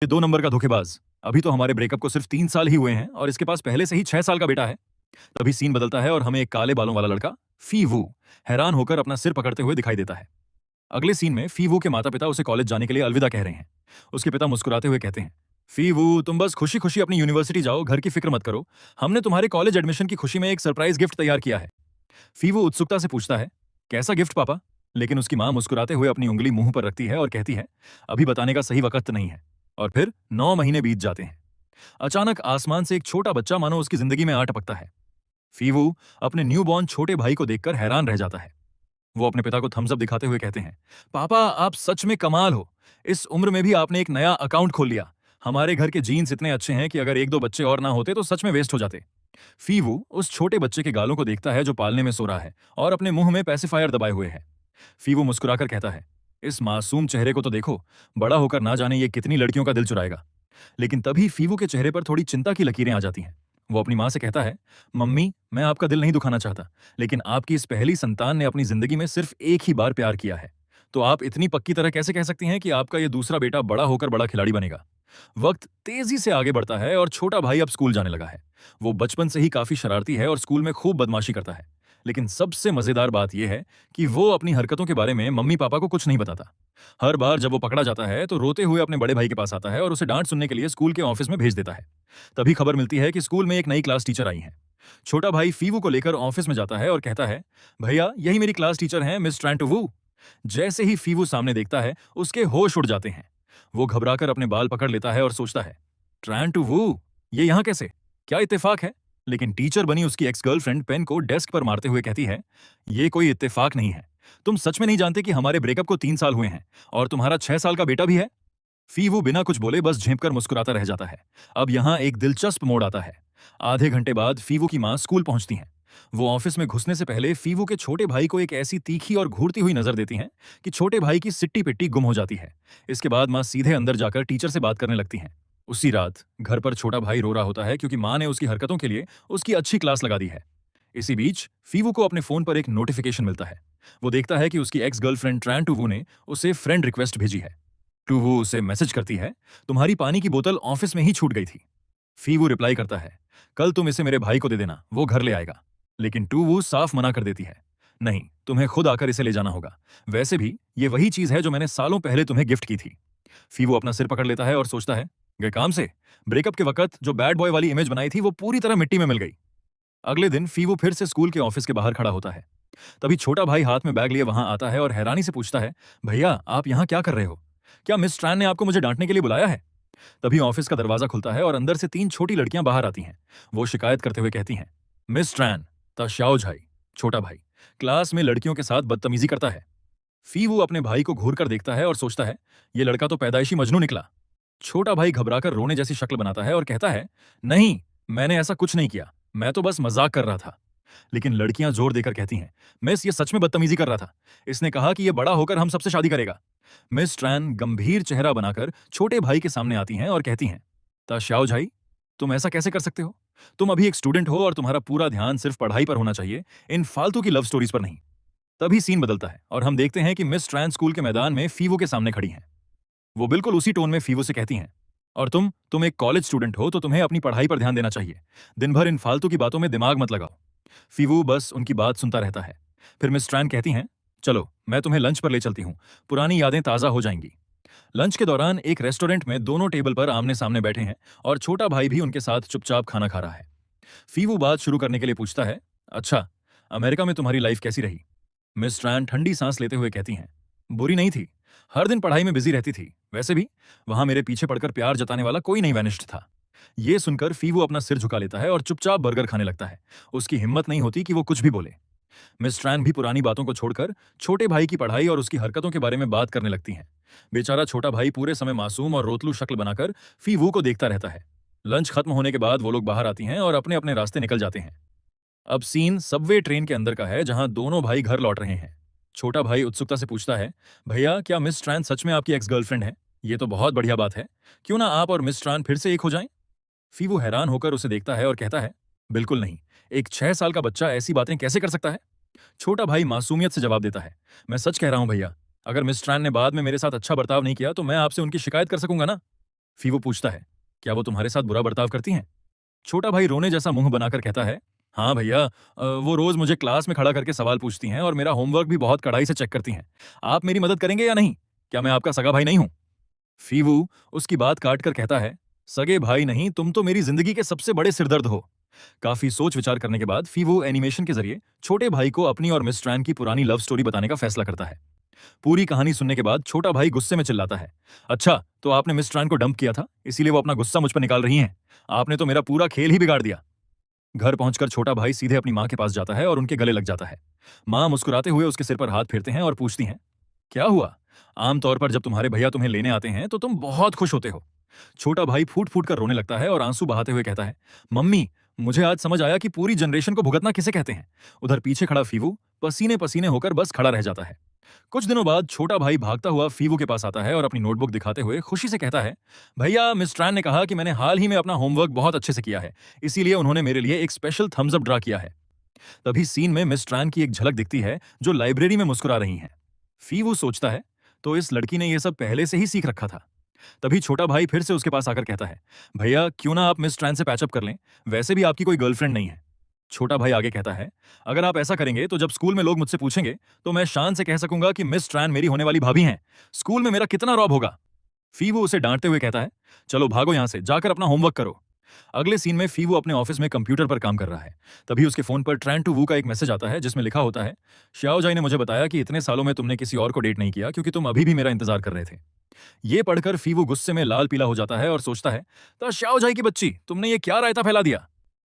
ये 2 नंबर का धोखेबाज। अभी तो हमारे ब्रेकअप को सिर्फ 3 साल ही हुए हैं और इसके पास पहले से ही 6 साल का बेटा है। तभी सीन बदलता है और हमें एक काले बालों वाला लड़का फीवू हैरान होकर अपना सिर पकड़ते हुए दिखाई देता है। अगले सीन में फीवू के माता पिता उसे कॉलेज जाने के लिए अलविदा कह रहे हैं। उसके पिता मुस्कुराते हुए कहते हैं, फीवू तुम बस खुशी खुशी अपनी यूनिवर्सिटी जाओ, घर की फिक्र मत करो। हमने तुम्हारे कॉलेज एडमिशन की खुशी में एक सरप्राइज गिफ्ट तैयार किया है। फीवू उत्सुकता से पूछता है, कैसा गिफ्ट पापा? लेकिन उसकी मां मुस्कुराते हुए अपनी उंगली मुंह पर रखती है और कहती है, अभी बताने का सही वक्त नहीं है। और फिर 9 महीने बीत जाते हैं। अचानक आसमान से एक छोटा बच्चा मानो उसकी जिंदगी में आ टपकता है। फीवू अपने न्यूबॉर्न छोटे भाई को देखकर हैरान रह जाता है। वो अपने पिता को थम्स अप दिखाते हुए कहते हैं, पापा आप सच में कमाल हो। इस उम्र में भी आपने एक नया अकाउंट खोल लिया। हमारे घर के जीन्स इतने अच्छे हैं कि अगर 1-2 बच्चे और ना होते तो सच में वेस्ट हो जाते। फीवू उस छोटे बच्चे के गालों को देखता है जो पालने में सो रहा है और अपने मुंह में पैसिफायर दबाए हुए है। फीवू मुस्कुराकर कहता है, इस मासूम चेहरे को तो देखो, बड़ा होकर ना जाने ये कितनी लड़कियों का दिल चुराएगा। लेकिन तभी फीवू के चेहरे पर थोड़ी चिंता की लकीरें आ जाती हैं। वो अपनी मां से कहता है, मम्मी मैं आपका दिल नहीं दुखाना चाहता, लेकिन आपकी इस पहली संतान ने अपनी जिंदगी में सिर्फ एक ही बार प्यार किया है। तो आप इतनी पक्की तरह कैसे कह सकती हैं कि आपका ये दूसरा बेटा बड़ा होकर बड़ा खिलाड़ी बनेगा? वक्त तेजी से आगे बढ़ता है और छोटा भाई अब स्कूल जाने लगा है। वो बचपन से ही काफी शरारती है और स्कूल में खूब बदमाशी करता है। लेकिन सबसे मजेदार बात यह है कि वो अपनी हरकतों के बारे में मम्मी पापा को कुछ नहीं बताता। हर बार जब वो पकड़ा जाता है तो रोते हुए अपने बड़े भाई के पास आता है और उसे डांट सुनने के लिए स्कूल के ऑफिस में भेज देता है। तभी खबर मिलती है कि स्कूल में एक नई क्लास टीचर आई हैं। छोटा भाई फीवू को लेकर ऑफिस में जाता है और कहता है, भैया यही मेरी क्लास टीचर हैं, मिस ट्रांटवू। जैसे ही फीवू सामने देखता है उसके होश उड़ जाते हैं। वो घबराकर अपने बाल पकड़ लेता है और सोचता है, ट्रांटवू ये यहाँ कैसे? क्या इत्तेफाक है? लेकिन टीचर बनी उसकी एक्स गर्लफ्रेंड पेन को डेस्क पर मारते हुए कहती है, ये कोई इत्तेफाक नहीं है। तुम सच में नहीं जानते कि हमारे ब्रेकअप को 3 साल हुए हैं और तुम्हारा 6 साल का बेटा भी है? फीवू बिना कुछ बोले बस झेंपकर मुस्कुराता रह जाता है। अब यहाँ एक दिलचस्प मोड़ आता है। आधे घंटे बाद फीवू की मां स्कूल पहुंचती हैं। वो ऑफिस में घुसने से पहले फीवू के छोटे भाई को एक ऐसी तीखी और घूरती हुई नजर देती हैं कि छोटे भाई की सिट्टी पिट्टी गुम हो जाती है। इसके बाद मां सीधे अंदर जाकर टीचर से बात करने लगती हैं। उसी रात घर पर छोटा भाई रो रहा होता है क्योंकि मां ने उसकी हरकतों के लिए उसकी अच्छी क्लास लगा दी है। इसी बीच फीवू को अपने फोन पर एक नोटिफिकेशन मिलता है। वो देखता है कि उसकी एक्स गर्लफ्रेंड ट्रान टूवू ने उसे फ्रेंड रिक्वेस्ट भेजी है। टूवू उसे मैसेज करती है, तुम्हारी पानी की बोतल ऑफिस में ही छूट गई थी। फीवू रिप्लाई करता है, कल तुम इसे मेरे भाई को दे देना, वो घर ले आएगा। लेकिन टूवू साफ मना कर देती है, नहीं तुम्हें खुद आकर इसे ले जाना होगा। वैसे भी ये वही चीज है जो मैंने सालों पहले तुम्हें गिफ्ट की थी। फीवू अपना सिर पकड़ लेता है और सोचता है, गए काम से। ब्रेकअप के वक्त जो बैड बॉय वाली इमेज बनाई थी वो पूरी तरह मिट्टी में मिल गई। अगले दिन फीवू फिर से स्कूल के ऑफिस के बाहर खड़ा होता है। तभी छोटा भाई हाथ में बैग लिए वहां आता है और हैरानी से पूछता है, भैया आप यहाँ क्या कर रहे हो? क्या मिस ट्रान ने आपको मुझे डांटने के लिए बुलाया है? तभी ऑफिस का दरवाजा खुलता है और अंदर से 3 छोटी लड़कियां बाहर आती हैं। वो शिकायत करते हुए कहती हैं, मिस ट्रान, ताशाओ झाई, छोटा भाई क्लास में लड़कियों के साथ बदतमीजी करता है। फीवू अपने भाई को घूर कर देखता है और सोचता है, ये लड़का तो पैदाइशी मजनू निकला। छोटा भाई घबराकर रोने जैसी शक्ल बनाता है और कहता है, नहीं मैंने ऐसा कुछ नहीं किया, मैं तो बस मजाक कर रहा था। लेकिन लड़कियां जोर देकर कहती हैं, मिस ये सच में बदतमीजी कर रहा था। इसने कहा कि ये बड़ा होकर हम सबसे शादी करेगा। मिस ट्रान गंभीर चेहरा बनाकर छोटे भाई के सामने आती हैं और कहती हैं, ताशाओ झाई तुम ऐसा कैसे कर सकते हो? तुम अभी एक स्टूडेंट हो और तुम्हारा पूरा ध्यान सिर्फ पढ़ाई पर होना चाहिए, इन फालतू की लव स्टोरीज पर नहीं। तभी सीन बदलता है और हम देखते हैं कि मिस ट्रान स्कूल के मैदान में फीवू के सामने खड़ी हैं। वो बिल्कुल उसी टोन में फीवू से कहती हैं, और तुम एक कॉलेज स्टूडेंट हो तो तुम्हें अपनी पढ़ाई पर ध्यान देना चाहिए। दिन भर इन फालतू की बातों में दिमाग मत लगाओ। फीवू बस उनकी बात सुनता रहता है। फिर मिस ट्रान कहती हैं, चलो मैं तुम्हें लंच पर ले चलती हूँ, पुरानी यादें ताज़ा हो जाएंगी। लंच के दौरान एक रेस्टोरेंट में दोनों टेबल पर आमने सामने बैठे हैं और छोटा भाई भी उनके साथ चुपचाप खाना खा रहा है। फीवू बात शुरू करने के लिए पूछता है, अच्छा अमेरिका में तुम्हारी लाइफ कैसी रही? मिस ट्रान ठंडी सांस लेते हुए कहती हैं, बुरी नहीं थी। हर दिन पढ़ाई में बिजी रहती थी। वैसे भी वहां मेरे पीछे पड़कर प्यार जताने वाला कोई नहीं वैनिश्ड था। ये सुनकर फीवू अपना सिर झुका लेता है और चुपचाप बर्गर खाने लगता है। उसकी हिम्मत नहीं होती कि वो कुछ भी बोले। मिस ट्रान भी पुरानी बातों को छोड़कर छोटे भाई की पढ़ाई और उसकी हरकतों के बारे में बात करने लगती हैं। बेचारा छोटा भाई पूरे समय मासूम और रोतलू शक्ल बनाकर फीवू को देखता रहता है। लंच खत्म होने के बाद वो लोग बाहर आती हैं और अपने अपने रास्ते निकल जाते हैं। अब सीन सबवे ट्रेन के अंदर का है जहां दोनों भाई घर लौट रहे हैं। छोटा भाई उत्सुकता से पूछता है, भैया क्या मिस ट्रान सच में आपकी एक्स गर्लफ्रेंड है? ये तो बहुत बढ़िया बात है। क्यों ना आप और मिस ट्रान फिर से एक हो जाएं? फीवू हैरान होकर उसे देखता है और कहता है, बिल्कुल नहीं। एक 6 साल का बच्चा ऐसी बातें कैसे कर सकता है? छोटा भाई मासूमियत से जवाब देता है, मैं सच कह रहा हूं भैया। अगर मिस ट्रान ने बाद में मेरे साथ अच्छा बर्ताव नहीं किया तो मैं आपसे उनकी शिकायत कर सकूंगा ना। फीवू पूछता है, क्या वो तुम्हारे साथ बुरा बर्ताव करती हैं? छोटा भाई रोने जैसा मुंह बनाकर कहता है, हाँ भैया, वो रोज मुझे क्लास में खड़ा करके सवाल पूछती हैं और मेरा होमवर्क भी बहुत कड़ाई से चेक करती हैं। आप मेरी मदद करेंगे या नहीं? क्या मैं आपका सगा भाई नहीं हूं? फीवू उसकी बात काट कर कहता है, सगे भाई नहीं, तुम तो मेरी जिंदगी के सबसे बड़े सिरदर्द हो। काफी सोच विचार करने के बाद फीवू एनिमेशन के जरिए छोटे भाई को अपनी और मिस ट्रैन की पुरानी लव स्टोरी बताने का फैसला करता है। पूरी कहानी सुनने के बाद छोटा भाई गुस्से में चिल्लाता है, अच्छा तो आपने मिस ट्रैन को डंप किया था, इसीलिए वो अपना गुस्सा मुझ पर निकाल रही हैं। आपने तो मेरा पूरा खेल ही बिगाड़ दिया। घर पहुंचकर छोटा भाई सीधे अपनी माँ के पास जाता है और उनके गले लग जाता है। माँ मुस्कुराते हुए उसके सिर पर हाथ फेरते हैं और पूछती हैं, क्या हुआ? आमतौर पर जब तुम्हारे भैया तुम्हें लेने आते हैं तो तुम बहुत खुश होते हो। छोटा भाई फूट फूट कर रोने लगता है और आंसू बहाते हुए कहता है, मम्मी, मुझे आज समझ आया कि पूरी जनरेशन को भुगतना किसे कहते हैं। उधर पीछे खड़ा फीवू पसीने पसीने होकर बस खड़ा रह जाता है। कुछ दिनों बाद छोटा भाई भागता हुआ फीवू के पास आता है और अपनी नोटबुक दिखाते हुए खुशी से कहता है, भैया, मिस ट्रैन ने कहा कि मैंने हाल ही में अपना होमवर्क बहुत अच्छे से किया है, इसीलिए उन्होंने मेरे लिए एक स्पेशल थम्स अप ड्रा किया है। तभी सीन में मिस ट्रैन की एक झलक दिखती है जो लाइब्रेरी में मुस्कुरा रही हैं। फीवू सोचता है, तो इस लड़की ने यह सब पहले से ही सीख रखा था। तभी छोटा भाई फिर से उसके पास आकर कहता है, भैया क्यों ना आप मिस ट्रैन से पैचअप कर लें, वैसे भी आपकी कोई गर्लफ्रेंड नहीं है। छोटा भाई आगे कहता है, अगर आप ऐसा करेंगे तो जब स्कूल में लोग मुझसे पूछेंगे तो मैं शान से कह सकूंगा कि मिस ट्रैन मेरी होने वाली भाभी हैं। स्कूल में मेरा कितना रौब होगा। फीवू उसे डांटते हुए कहता है, चलो भागो यहां से, जाकर अपना होमवर्क करो। अगले सीन में फीवू अपने ऑफिस में कंप्यूटर पर काम कर रहा है। तभी उसके फोन पर ट्रैन टू वू का एक मैसेज आता है जिसमें लिखा होता है, श्याओजाई ने मुझे बताया कि इतने सालों में तुमने किसी और को डेट नहीं किया क्योंकि तुम अभी भी मेरा इंतजार कर रहे थे। ये पढ़कर फीवू गुस्से में लाल पीला हो जाता है और सोचता है, तो श्याओजाई की बच्ची, तुमने ये क्या रायता फैला दिया।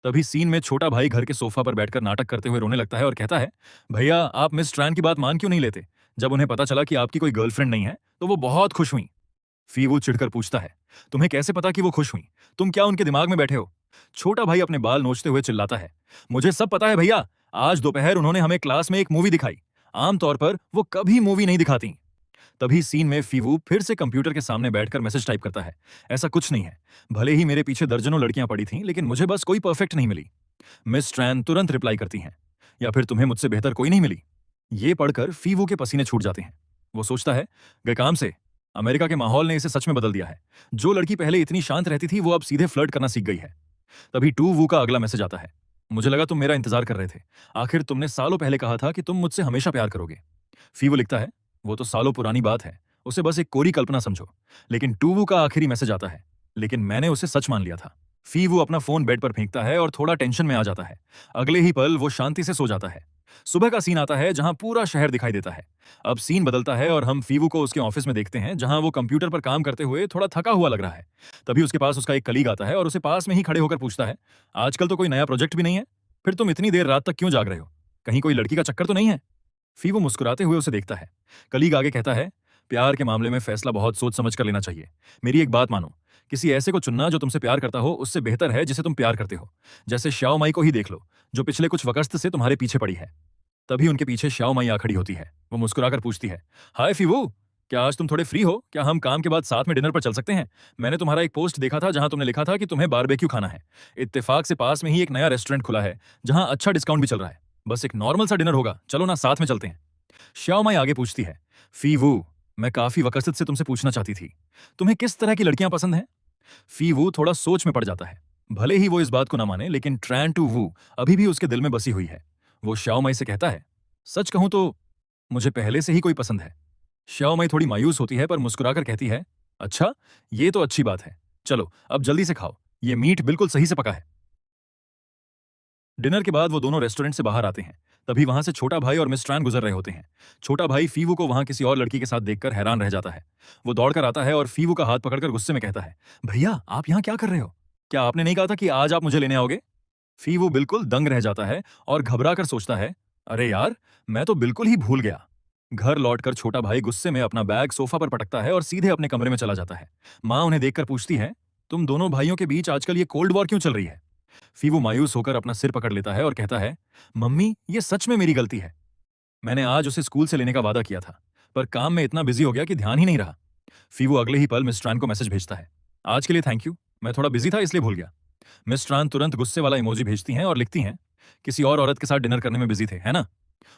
तभी सीन में छोटा भाई घर के सोफा पर बैठकर नाटक करते हुए रोने लगता है और कहता है, भैया आप मिस ट्रैन की बात मान क्यों नहीं लेते? जब उन्हें पता चला कि आपकी कोई गर्लफ्रेंड नहीं है तो वो बहुत खुश हुई। फीवू चिढ़कर पूछता है, तुम्हें कैसे पता कि वो खुश हुई? तुम क्या उनके दिमाग में बैठे हो? छोटा भाई अपने बाल नोचते हुए चिल्लाता है, मुझे सब पता है भैया, आज दोपहर उन्होंने हमें क्लास में एक मूवी दिखाई। आमतौर पर वो कभी मूवी नहीं दिखाती। तभी सीन में फीवू फिर से कंप्यूटर के सामने बैठकर मैसेज टाइप करता है, ऐसा कुछ नहीं है, भले ही मेरे पीछे दर्जनों लड़कियां पड़ी थीं लेकिन मुझे बस कोई परफेक्ट नहीं मिली। मिस ट्रैन तुरंत रिप्लाई करती हैं, या फिर तुम्हें मुझसे बेहतर कोई नहीं मिली। ये पढ़कर फीवू के पसीने छूट जाते हैं। वो सोचता है, गए काम से, अमेरिका के माहौल ने इसे सच में बदल दिया है। जो लड़की पहले इतनी शांत रहती थी वो अब सीधे फ्लर्ट करना सीख गई है। तभी टू वू का अगला मैसेज आता है, मुझे लगा तुम मेरा इंतजार कर रहे थे, आखिर तुमने सालों पहले कहा था कि तुम मुझसे हमेशा प्यार करोगे। फीवू लिखता है, वो तो सालों पुरानी बात है, उसे बस एक कोरी कल्पना समझो। लेकिन टू वू का आखिरी मैसेज आता है, लेकिन मैंने उसे सच मान लिया था। फीवू अपना फोन बेड पर फेंकता है और थोड़ा टेंशन में आ जाता है। अगले ही पल वो शांति से सो जाता है। सुबह का सीन आता है जहां पूरा शहर दिखाई देता है। अब सीन बदलता है और हम फीवू को उसके ऑफिस में देखते हैं जहां वो कंप्यूटर पर काम करते हुए थोड़ा थका हुआ लग रहा है। तभी उसके पास उसका एक कलीग आता है और उसे पास में ही खड़े होकर पूछता है, आजकल तो कोई नया प्रोजेक्ट भी नहीं है, फिर तुम इतनी देर रात तक क्यों जाग रहे हो? कहीं कोई लड़की का चक्कर तो नहीं है? फीवू मुस्कुराते हुए उसे देखता है। कलीग आगे कहता है, प्यार के मामले में फैसला बहुत सोच समझ कर लेना चाहिए। मेरी एक बात मानो, किसी ऐसे को चुनना जो तुमसे प्यार करता हो उससे बेहतर है जिसे तुम प्यार करते हो। जैसे श्याओ माई को ही देख लो, जो पिछले कुछ वक्त से तुम्हारे पीछे पड़ी है। तभी उनके पीछे श्याओ माई आ खड़ी होती है। वो मुस्कुराकर पूछती है, हाय फीवू, क्या आज तुम थोड़े फ्री हो? क्या हम काम के बाद साथ में डिनर पर चल सकते हैं? मैंने तुम्हारा एक पोस्ट देखा था जहां तुमने लिखा था कि तुम्हें बारबेक्यू खाना है। इत्तेफाक से पास में ही एक नया रेस्टोरेंट खुला है जहां अच्छा डिस्काउंट भी चल रहा है। बस एक नॉर्मल सा डिनर होगा, चलो ना साथ में चलते हैं। श्याओ माई आगे पूछती है, फीवू, मैं काफी वक्त से तुमसे पूछना चाहती थी, तुम्हें किस तरह की लड़कियां पसंद हैं? फीवू थोड़ा सोच में पड़ जाता है। भले ही वो इस बात को ना माने लेकिन ट्रैन टू वू अभी भी उसके दिल में बसी हुई है। वो श्याओ माई से कहता है, सच कहूं तो मुझे पहले से ही कोई पसंद है। श्याओ माई थोड़ी मायूस होती है पर मुस्कुराकर कहती है, अच्छा, ये तो अच्छी बात है, चलो अब जल्दी से खाओ, ये मीट बिल्कुल सही से पका है। डिनर के बाद वो दोनों रेस्टोरेंट से बाहर आते हैं। तभी वहां से छोटा भाई और मिस ट्रैन गुजर रहे होते हैं। छोटा भाई फीवू को वहां किसी और लड़की के साथ देखकर हैरान रह जाता है। वो दौड़कर आता है और फीवू का हाथ पकड़कर गुस्से में कहता है, भैया आप यहाँ क्या कर रहे हो? क्या आपने नहीं कहा था कि आज आप मुझे लेने आओगे? फीवू बिल्कुल दंग रह जाता है और घबरा कर सोचता है, अरे यार, मैं तो बिल्कुल ही भूल गया। घर लौटकर छोटा भाई गुस्से में अपना बैग सोफा पर पटकता है और सीधे अपने कमरे में चला जाता है। माँ उन्हें देखकर पूछती है, तुम दोनों भाइयों के बीच आजकल ये कोल्ड वॉर क्यों चल रही है? फीवू मायूस होकर अपना सिर पकड़ लेता है और कहता है, मम्मी ये सच में मेरी गलती है। मैंने आज उसे स्कूल से लेने का वादा किया था, पर काम में इतना बिजी हो गया कि ध्यान ही नहीं रहा। फीवू अगले ही पल मिस ट्रान को मैसेज भेजता है, आज के लिए थैंक यू, मैं थोड़ा बिजी था इसलिए भूल गया। मिस ट्रान तुरंत गुस्से वाला इमोजी भेजती हैं और लिखती हैं, किसी और औरत के साथ डिनर करने में बिजी थे, है ना?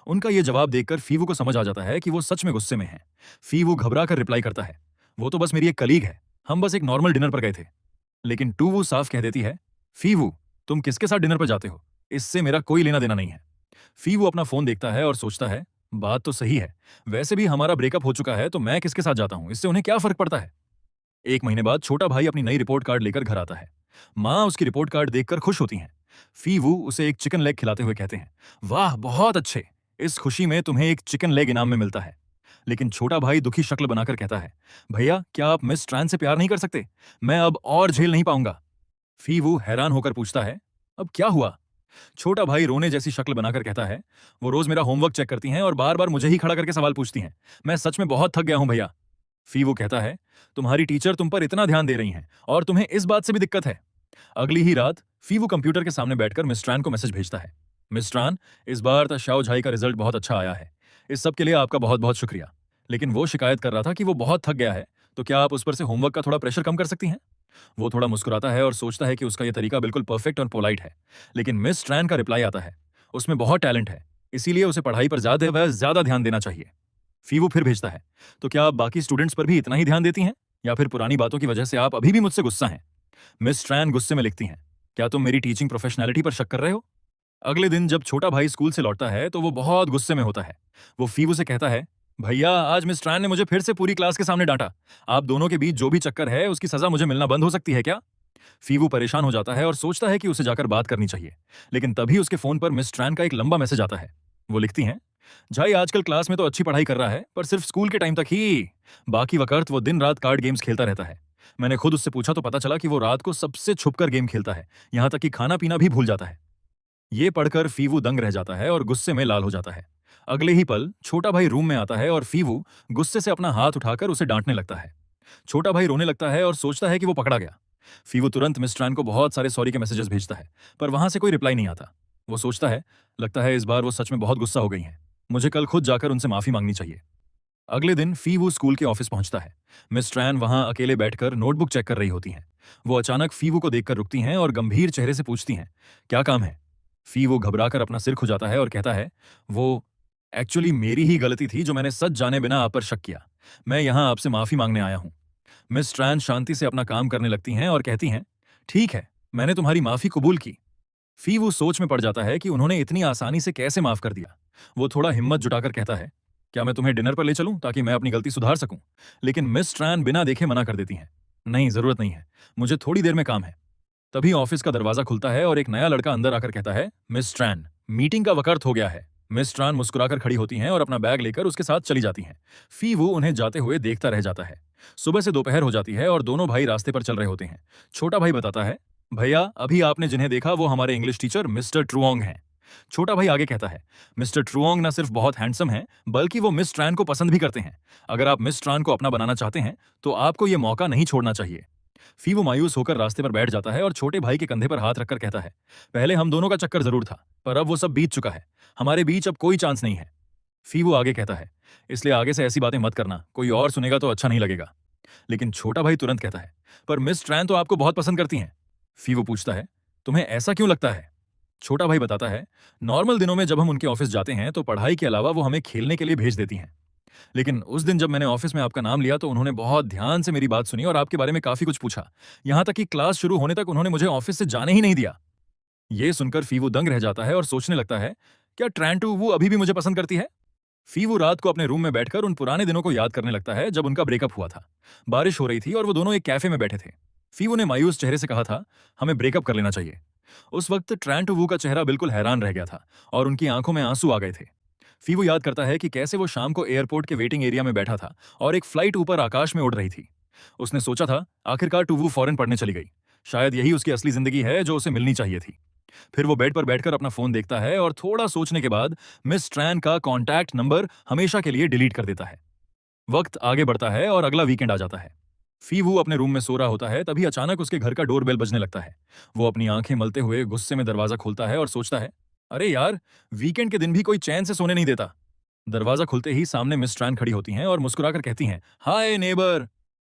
उनका यह जवाब देखकर फीवू को समझ आ जाता है कि वो सच में गुस्से में हैं। फीवू घबरा कर रिप्लाई करता है, वो तो बस मेरी एक कलीग है, हम बस एक नॉर्मल डिनर पर गए थे। लेकिन टू वो साफ कह देती है, फीवू, तुम किसके साथ डिनर पर जाते हो? इससे मेरा कोई लेना देना नहीं है। फीवू अपना फोन देखता है और सोचता है, बात तो सही है। वैसे भी हमारा ब्रेकअप हो चुका है तो मैं किसके साथ जाता हूं, इससे उन्हें क्या फर्क पड़ता है। एक महीने बाद छोटा भाई अपनी नई रिपोर्ट कार्ड लेकर घर आता है। माँ उसकी रिपोर्ट कार्ड देखकर खुश होती हैं। फीवू उसे एक चिकन लेग खिलाते हुए कहते हैं, वाह बहुत अच्छे, इस खुशी में तुम्हें एक चिकन लेग इनाम में मिलता है। लेकिन छोटा भाई दुखी शक्ल बनाकर कहता है, भैया क्या आप मिस ट्रान से प्यार नहीं कर सकते? मैं अब और झेल नहीं पाऊंगा। फीवू हैरान होकर पूछता है, अब क्या हुआ? छोटा भाई रोने जैसी शक्ल बनाकर कहता है, वो रोज मेरा होमवर्क चेक करती हैं और बार बार मुझे ही खड़ा करके सवाल पूछती हैं। मैं सच में बहुत थक गया हूं भैया। फीवू कहता है, तुम्हारी टीचर तुम पर इतना ध्यान दे रही हैं और तुम्हें इस बात से भी दिक्कत है। अगली ही रात फीवू कंप्यूटर के सामने बैठकर मिस्ट्रान को मैसेज भेजता है, मिस्ट्रान, इस बार ताशाओ झाई का रिजल्ट बहुत अच्छा आया है। इस सब के लिए आपका बहुत बहुत शुक्रिया। लेकिन वो शिकायत कर रहा था कि वो बहुत थक गया है, तो क्या आप उस पर से होमवर्क का थोड़ा प्रेशर कम कर सकती हैं? वो थोड़ा मुस्कुराता है और सोचता है कि उसका यह तरीका बिल्कुल परफेक्ट और पोलाइट है। लेकिन मिस ट्रैन का रिप्लाई आता है, उसमें बहुत टैलेंट है, इसीलिए उसे पढ़ाई पर ज्यादा ध्यान देना चाहिए। फीवू फिर भेजता है, तो क्या आप बाकी स्टूडेंट्स पर भी इतना ही ध्यान देती हैं, या फिर पुरानी बातों की वजह से आप अभी भी मुझसे गुस्सा हैं? मिस ट्रैन गुस्से में लिखती हैं, क्या तुम मेरी टीचिंग प्रोफेशनैलिटी पर शक कर रहे हो? अगले दिन जब छोटा भाई स्कूल से लौटता है तो वो बहुत गुस्से में होता है। वो फीवू से कहता है, भैया आज मिस ट्रैन ने मुझे फिर से पूरी क्लास के सामने डांटा। आप दोनों के बीच जो भी चक्कर है उसकी सजा मुझे मिलना बंद हो सकती है क्या? फीवू परेशान हो जाता है और सोचता है कि उसे जाकर बात करनी चाहिए। लेकिन तभी उसके फोन पर मिस ट्रैन का एक लंबा मैसेज आता है। वो लिखती हैं, झाई आजकल क्लास में तो अच्छी पढ़ाई कर रहा है, पर सिर्फ स्कूल के टाइम तक ही। बाकी वक्त वो दिन रात कार्ड गेम्स खेलता रहता है। मैंने खुद उससे पूछा तो पता चला कि वो रात को सबसे छुपकर गेम खेलता है, यहां तक कि खाना पीना भी भूल जाता है। ये पढ़कर फीवू दंग रह जाता है और गुस्से में लाल हो जाता है। अगले ही पल छोटा भाई रूम में आता है और फीवू गुस्से से अपना हाथ उठाकर उसे डांटने लगता है। छोटा भाई रोने लगता है और सोचता है कि वो पकड़ा गया। फीवू तुरंत मिस ट्रान को बहुत सारे सॉरी के मैसेजेस भेजता है, पर वहां से कोई रिप्लाई नहीं आता। वो सोचता है, लगता है इस बार वो सच में बहुत गुस्सा हो गई हैं। मुझे कल खुद जाकर उनसे माफी मांगनी चाहिए। अगले दिन फीवू स्कूल के ऑफिस पहुंचता है। मिस ट्रैन वहां अकेले बैठकर नोटबुक चेक कर रही होती हैं। वो अचानक फीवू को देखकर रुकती हैं और गंभीर चेहरे से पूछती हैं, क्या काम है? फीवू घबराकर अपना सिर खुजाता है और कहता है, वो एक्चुअली मेरी ही गलती थी जो मैंने सच जाने बिना आप पर शक किया। मैं यहां आपसे माफी मांगने आया हूं। मिस ट्रैन शांति से अपना काम करने लगती हैं और कहती हैं, ठीक है, मैंने तुम्हारी माफी कबूल की। फीवू सोच में पड़ जाता है कि उन्होंने इतनी आसानी से कैसे माफ कर दिया। वो थोड़ा हिम्मत जुटाकर कहता है, क्या मैं तुम्हें डिनर पर ले चलूं ताकि मैं अपनी गलती सुधार सकूं? लेकिन मिस ट्रैन बिना देखे मना कर देती हैं, नहीं जरूरत नहीं है, मुझे थोड़ी देर में काम है। तभी ऑफिस का दरवाजा खुलता है और एक नया लड़का अंदर आकर कहता है, मिस ट्रैन, मीटिंग का वक्त हो गया है। मिस ट्रैन मुस्कुराकर खड़ी होती हैं और अपना बैग लेकर उसके साथ चली जाती हैं। फीवू उन्हें जाते हुए देखता रह जाता है। सुबह से दोपहर हो जाती है और दोनों भाई रास्ते पर चल रहे होते हैं। छोटा भाई बताता है, भैया अभी आपने जिन्हें देखा वो हमारे इंग्लिश टीचर मिस्टर ट्रुओंग हैं। छोटा भाई आगे कहता है, मिस्टर ट्रुओंग न सिर्फ बहुत हैंडसम हैं, बल्कि वो मिस ट्रैन को पसंद भी करते हैं। अगर आप मिस ट्रैन को अपना बनाना चाहते हैं तो आपको ये मौका नहीं छोड़ना चाहिए। फीवू मायूस होकर रास्ते पर बैठ जाता है और छोटे भाई के कंधे पर हाथ रखकर कहता है, पहले हम दोनों का चक्कर जरूर था, पर अब वो सब बीत चुका है। हमारे बीच अब कोई चांस नहीं है। फीवू आगे कहता है, इसलिए आगे से ऐसी बातें मत करना, कोई और सुनेगा तो अच्छा नहीं लगेगा। लेकिन छोटा भाई तुरंत कहता है, पर मिस ट्रैन तो आपको बहुत पसंद करती हैं। फीवू पूछता है, तुम्हें ऐसा क्यों लगता है? छोटा भाई बताता है, नॉर्मल दिनों में जब हम उनके ऑफिस जाते हैं तो पढ़ाई के अलावा वो हमें खेलने के लिए भेज देती हैं। लेकिन उस दिन जब मैंने ऑफिस में आपका नाम लिया तो उन्होंने बहुत ध्यान से मेरी बात सुनी और आपके बारे में काफी कुछ पूछा। यहां तक कि क्लास शुरू होने तक उन्होंने मुझे ऑफिस से जाने ही नहीं दिया। ये सुनकर फीवू दंग रह जाता है और सोचने लगता है, क्या ट्रैन टू वो अभी भी मुझे पसंद करती है? फीवू रात को अपने रूम में बैठकर उन पुराने दिनों को याद करने लगता है जब उनका ब्रेकअप हुआ था। बारिश हो रही थी और वो दोनों एक कैफे में बैठे थे। फीवू ने मायूस चेहरे से कहा था, हमें ब्रेकअप कर लेना चाहिए। उस वक्त ट्रैन टू वू का चेहरा बिल्कुल हैरान रह गया था और उनकी आंखों में आंसू आ गए थे। फीवू याद करता है कि कैसे वो शाम को एयरपोर्ट के वेटिंग एरिया में बैठा था और एक फ्लाइट ऊपर आकाश में उड़ रही थी। उसने सोचा था, आखिरकार टू वू फॉरेन पढ़ने चली गई, शायद यही उसकी असली जिंदगी है जो उसे मिलनी चाहिए थी। फिर वो बेड पर बैठकर अपना फोन देखता है और थोड़ा सोचने के बाद मिस ट्रैन का कॉन्टैक्ट नंबर हमेशा के लिए डिलीट कर देता है। वक्त आगे बढ़ता है और अगला वीकेंड आ जाता है। फीवू अपने रूम में सो रहा होता है, तभी अचानक उसके घर का डोरबेल बजने लगता है। वो अपनी आंखें मलते हुए गुस्से में दरवाजा खोलता है और सोचता है, अरे यार, वीकेंड के दिन भी कोई चैन से सोने नहीं देता। दरवाजा खुलते ही सामने मिस ट्रैन खड़ी होती हैं और मुस्कुराकर कहती हैं, हाय नेबर।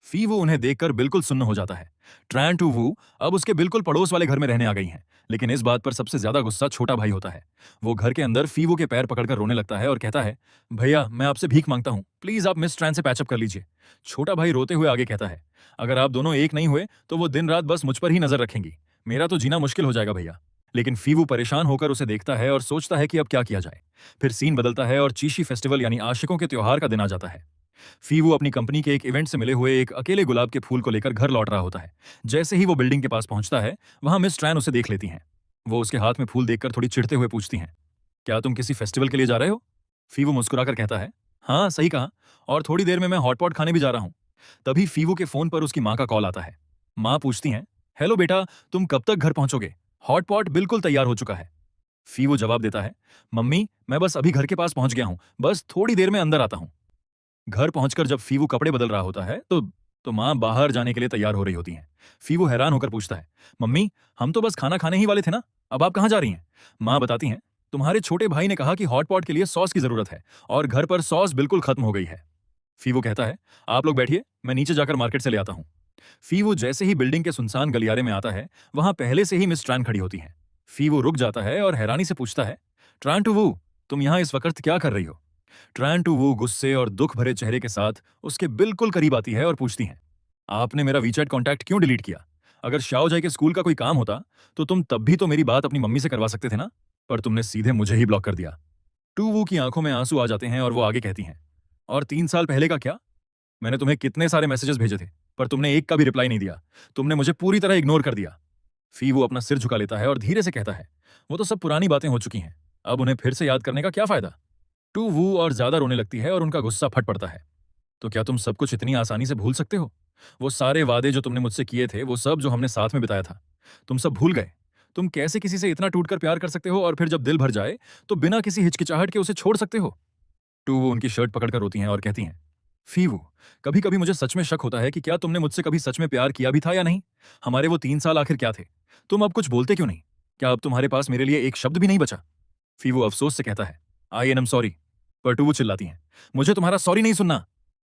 फीवू उन्हें देखकर बिल्कुल सुन्न हो जाता है। ट्रैन टू वू अब उसके बिल्कुल पड़ोस वाले घर में रहने आ गई हैं, लेकिन इस बात पर सबसे ज्यादा गुस्सा छोटा भाई होता है। वो घर के अंदर फीवू के पैर पकड़कर रोने लगता है और कहता है, भैया मैं आपसे भीख मांगता हूँ, प्लीज आप मिस ट्रैन से पैचअप कर लीजिए। छोटा भाई रोते हुए आगे कहता है, अगर आप दोनों एक नहीं हुए तो वो दिन रात बस मुझ पर ही नजर रखेंगी, मेरा तो जीना मुश्किल हो जाएगा भैया। लेकिन फीवू परेशान होकर उसे देखता है और सोचता है कि अब क्या किया जाए। फिर सीन बदलता है और चीशी फेस्टिवल यानी आशिकों के त्योहार का दिन आ जाता है। फीवू अपनी कंपनी के एक इवेंट से मिले हुए एक अकेले गुलाब के फूल को लेकर घर लौट रहा होता है। जैसे ही वो बिल्डिंग के पास पहुंचता है, वहां मिस ट्रैन उसे देख लेती हैं। वो उसके हाथ में फूल देखकर थोड़ी चिढ़ते हुए पूछती हैं, क्या तुम किसी फेस्टिवल के लिए जा रहे हो? फीवू मुस्कुराकर कहता है, हाँ सही कहा, और थोड़ी देर में मैं हॉटपॉट खाने भी जा रहा हूँ। तभी फीवू के फोन पर उसकी माँ का कॉल आता है। माँ पूछती हैं, हेलो बेटा, तुम कब तक घर पहुंचोगे? हॉटपॉट बिल्कुल तैयार हो चुका है। फीवू जवाब देता है, मम्मी मैं बस अभी घर के पास पहुंच गया हूं, बस थोड़ी देर में अंदर आता हूं। घर पहुंचकर जब फीवू कपड़े बदल रहा होता है तो माँ बाहर जाने के लिए तैयार हो रही होती हैं। फीवू हैरान होकर पूछता है, मम्मी हम तो बस खाना खाने ही वाले थे ना, अब आप कहाँ जा रही हैं? माँ बताती हैं, तुम्हारे छोटे भाई ने कहा कि हॉटपॉट के लिए सॉस की जरूरत है और घर पर सॉस बिल्कुल खत्म हो गई है। फीवू कहता है, आप लोग बैठिए, मैं नीचे जाकर मार्केट से ले आता हूँ। फीवू जैसे ही बिल्डिंग के सुनसान गलियारे में आता है, वहां पहले से ही मिस ट्रान खड़ी होती हैं। फीवू रुक जाता है और हैरानी से पूछता है, ट्रान टू वू, तुम यहाँ इस वक्त क्या कर रही हो? ट्रान टू वू गुस्से और दुख भरे चेहरे के साथ उसके बिल्कुल करीब आती है और पूछती है, आपने मेरा वीचैट कॉन्टैक्ट क्यों डिलीट किया? अगर शाओजाई के स्कूल का कोई काम होता तो तुम तब भी तो मेरी बात अपनी मम्मी से करवा सकते थे ना, पर तुमने सीधे मुझे ही ब्लॉक कर दिया। टू वू की आंखों में आंसू आ जाते हैं और वो आगे कहती हैं, और 3 साल पहले का क्या? मैंने तुम्हें कितने सारे मैसेजेस भेजे थे, पर तुमने एक का भी रिप्लाई नहीं दिया, तुमने मुझे पूरी तरह इग्नोर कर दिया। फीवू अपना सिर झुका लेता है और धीरे से कहता है, वो तो सब पुरानी बातें हो चुकी हैं, अब उन्हें फिर से याद करने का क्या फायदा? टू वू और ज्यादा रोने लगती है और उनका गुस्सा फट पड़ता है। तो क्या तुम सब कुछ इतनी आसानी से भूल सकते हो? वो सारे वादे जो तुमने मुझसे किए थे, वो सब जो हमने साथ में बिताया था, तुम सब भूल गए? तुम कैसे किसी से इतना टूटकर प्यार कर सकते हो और फिर जब दिल भर जाए तो बिना किसी हिचकिचाहट के उसे छोड़ सकते हो? टू वो उनकी शर्ट पकड़कर रोती हैं और कहती हैं, फीवू, कभी कभी मुझे सच में शक होता है कि क्या तुमने मुझसे कभी सच में प्यार किया भी था या नहीं। हमारे वो 3 साल आखिर क्या थे? तुम अब कुछ बोलते क्यों नहीं? क्या अब तुम्हारे पास मेरे लिए एक शब्द भी नहीं बचा? फीवू अफसोस से कहता है, आई एम सॉरी। पर टूवू चिल्लाती हैं, मुझे तुम्हारा सॉरी नहीं सुनना।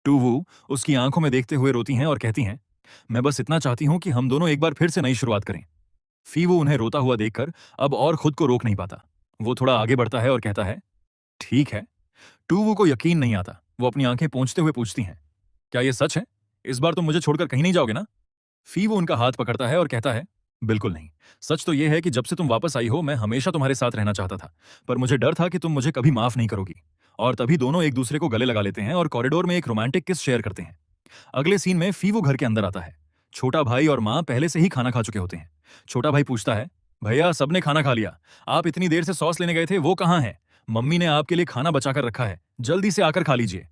टूवू उसकी आंखों में देखते हुए रोती हैं और कहती हैं, मैं बस इतना चाहती हूं कि हम दोनों एक बार फिर से नई शुरुआत करें। फीवू उन्हें रोता हुआ देखकर अब और खुद को रोक नहीं पाता। वो थोड़ा आगे बढ़ता है और कहता है, ठीक है। टूवू को यकीन नहीं आता। वो अपनी आंखें पोंछते हुए पूछती हैं, क्या ये सच है? इस बार तुम मुझे छोड़कर कहीं नहीं जाओगे ना? फीवू उनका हाथ पकड़ता है और कहता है, बिल्कुल नहीं। सच तो यह है कि जब से तुम वापस आई हो, मैं हमेशा तुम्हारे साथ रहना चाहता था, पर मुझे डर था कि तुम मुझे कभी माफ नहीं करोगी। और तभी दोनों एक दूसरे को गले लगा लेते हैं और कॉरिडोर में एक रोमांटिक किस शेयर करते हैं। अगले सीन में फीवू घर के अंदर आता है। छोटा भाई और माँ पहले से ही खाना खा चुके होते हैं। छोटा भाई पूछता है, भैया सबने खाना खा लिया, आप इतनी देर से सॉस लेने गए थे, वो कहाँ है? मम्मी ने आपके लिए खाना बचाकर रखा है, जल्दी से आकर खा लीजिए।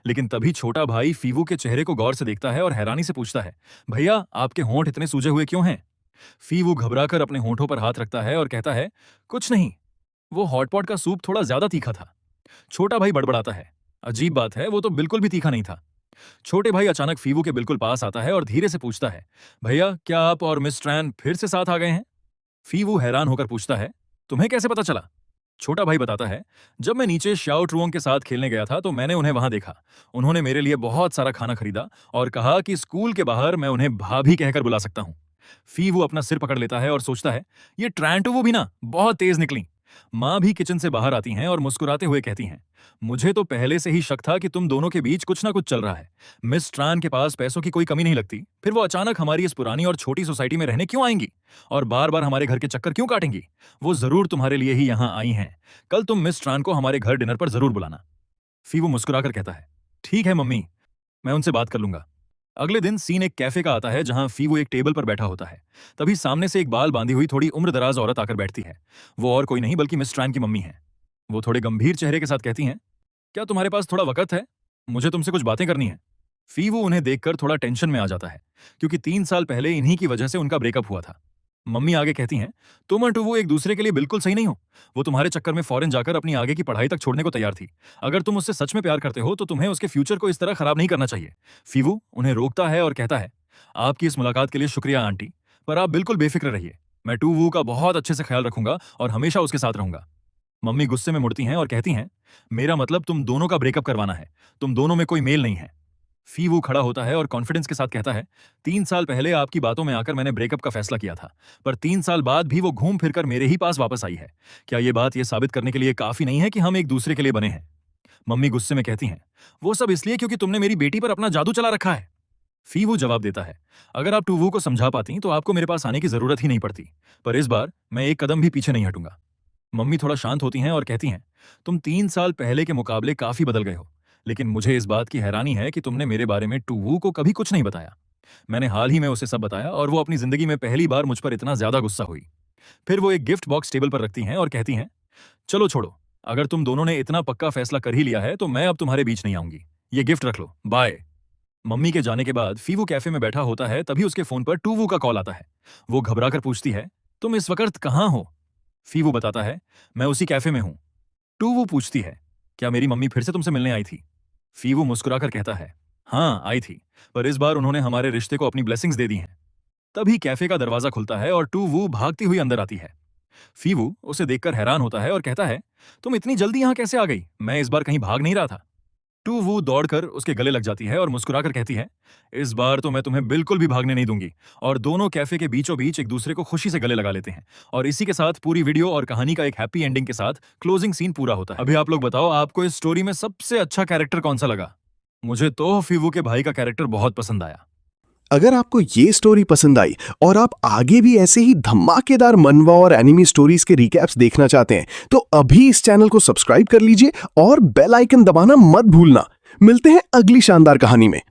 लेकिन तभी छोटा भाई फीवू के चेहरे को गौर से देखता है और हैरानी से पूछता है, भैया आपके होंठ इतने सूजे हुए क्यों हैं? फीवू घबराकर अपने होंठों पर हाथ रखता है और कहता है, कुछ नहीं, वो हॉटपॉट का सूप थोड़ा ज्यादा तीखा था। छोटा भाई बड़बड़ाता है, अजीब बात है, वो तो बिल्कुल भी तीखा नहीं था। छोटे भाई अचानक फीवू के बिल्कुल पास आता है और धीरे से पूछता है, भैया क्या आप और मिस ट्रैन फिर से साथ आ गए हैं? फीवू हैरान होकर पूछता है, तुम्हें कैसे पता चला? छोटा भाई बताता है, जब मैं नीचे श्याओ ट्रुओंग के साथ खेलने गया था तो मैंने उन्हें वहां देखा। उन्होंने मेरे लिए बहुत सारा खाना खरीदा और कहा कि स्कूल के बाहर मैं उन्हें भाभी कहकर बुला सकता हूं। फीवू अपना सिर पकड़ लेता है और सोचता है, ये ट्रैंटोवो भी ना बहुत तेज निकली। माँ भी किचन से बाहर आती हैं और मुस्कुराते हुए कहती हैं, मुझे तो पहले से ही शक था कि तुम दोनों के बीच कुछ ना कुछ चल रहा है। मिस ट्रान के पास पैसों की कोई कमी नहीं लगती, फिर वो अचानक हमारी इस पुरानी और छोटी सोसाइटी में रहने क्यों आएंगी और बार बार हमारे घर के चक्कर क्यों काटेंगी? वो जरूर तुम्हारे लिए ही यहाँ आई हैं। कल तुम मिस ट्रान को हमारे घर डिनर पर जरूर बुलाना। फीवू मुस्कुराकर कहता है, ठीक है मम्मी, मैं उनसे बात कर लूंगा। अगले दिन सीन एक कैफे का आता है जहां फीवू एक टेबल पर बैठा होता है। तभी सामने से एक बाल बांधी हुई थोड़ी उम्रदराज औरत आकर बैठती है। वो और कोई नहीं बल्कि मिस ट्रान की मम्मी है। वो थोड़े गंभीर चेहरे के साथ कहती हैं, क्या तुम्हारे पास थोड़ा वक्त है? मुझे तुमसे कुछ बातें करनी है। फीवू उन्हें देखकर थोड़ा टेंशन में आ जाता है, क्योंकि 3 साल पहले इन्हीं की वजह से उनका ब्रेकअप हुआ था। मम्मी आगे कहती हैं, तुम और टुवू एक दूसरे के लिए बिल्कुल सही नहीं हो। वो तुम्हारे चक्कर में फॉरेन जाकर अपनी आगे की पढ़ाई तक छोड़ने को तैयार थी। अगर तुम उससे सच में प्यार करते हो तो तुम्हें उसके फ्यूचर को इस तरह खराब नहीं करना चाहिए। फीवू उन्हें रोकता है और कहता है, आपकी इस मुलाकात के लिए शुक्रिया आंटी, पर आप बिल्कुल बेफिक्र रहिए। मैं टुवू का बहुत अच्छे से ख्याल रखूंगा और हमेशा उसके साथ रहूंगा। मम्मी गुस्से में मुड़ती हैं और कहती हैं, मेरा मतलब तुम दोनों का ब्रेकअप करवाना है, तुम दोनों में कोई मेल नहीं है। फीवू खड़ा होता है और कॉन्फिडेंस के साथ कहता है, 3 साल पहले आपकी बातों में आकर मैंने ब्रेकअप का फैसला किया था, पर 3 साल बाद भी वो घूम फिरकर मेरे ही पास वापस आई है। क्या ये बात ये साबित करने के लिए काफी नहीं है कि हम एक दूसरे के लिए बने हैं? मम्मी गुस्से में कहती हैं, वो सब इसलिए क्योंकि तुमने मेरी बेटी पर अपना जादू चला रखा है। फीवू जवाब देता है, अगर आप टूवू को समझा पाती तो आपको मेरे पास आने की जरूरत ही नहीं पड़ती, पर इस बार मैं एक कदम भी पीछे नहीं हटूंगा। मम्मी थोड़ा शांत होती हैं और कहती हैं, तुम 3 साल पहले के मुकाबले काफी बदल गए हो, लेकिन मुझे इस बात की हैरानी है कि तुमने मेरे बारे में टूवू को कभी कुछ नहीं बताया। मैंने हाल ही में उसे सब बताया और वो अपनी जिंदगी में पहली बार मुझ पर इतना ज्यादा गुस्सा हुई। फिर वो एक गिफ्ट बॉक्स टेबल पर रखती हैं और कहती हैं, चलो छोड़ो, अगर तुम दोनों ने इतना पक्का फैसला कर ही लिया है तो मैं अब तुम्हारे बीच नहीं आऊंगी। ये गिफ्ट रख लो, बाय। मम्मी के जाने के बाद फीवू कैफे में बैठा होता है, तभी उसके फोन पर टूवू का कॉल आता है। वो घबराकर पूछती है, तुम इस वक्त कहाँ हो? फीवू बताता है, मैं उसी कैफे में हूं। टूवू पूछती है, क्या मेरी मम्मी फिर से तुमसे मिलने आई थी? फीवू मुस्कुराकर कहता है, हाँ आई थी, पर इस बार उन्होंने हमारे रिश्ते को अपनी ब्लेसिंग्स दे दी हैं। तभी कैफे का दरवाजा खुलता है और टूवू भागती हुई अंदर आती है। फीवू उसे देखकर हैरान होता है और कहता है, तुम इतनी जल्दी यहां कैसे आ गई? मैं इस बार कहीं भाग नहीं रहा था। टूवू दौड़कर उसके गले लग जाती है और मुस्कुराकर कहती है, इस बार तो मैं तुम्हें बिल्कुल भी भागने नहीं दूंगी। और दोनों कैफे के बीचों बीच एक दूसरे को खुशी से गले लगा लेते हैं। और इसी के साथ पूरी वीडियो और कहानी का एक हैप्पी एंडिंग के साथ क्लोजिंग सीन पूरा होता है। अभी आप लोग बताओ, आपको इस स्टोरी में सबसे अच्छा कैरेक्टर कौन सा लगा? मुझे तो फीवू के भाई का कैरेक्टर बहुत पसंद आया। अगर आपको ये स्टोरी पसंद आई और आप आगे भी ऐसे ही धमाकेदार मनवा और एनिमी स्टोरीज के रिकैप्स देखना चाहते हैं तो अभी इस चैनल को सब्सक्राइब कर लीजिए और बेल आइकन दबाना मत भूलना। मिलते हैं अगली शानदार कहानी में।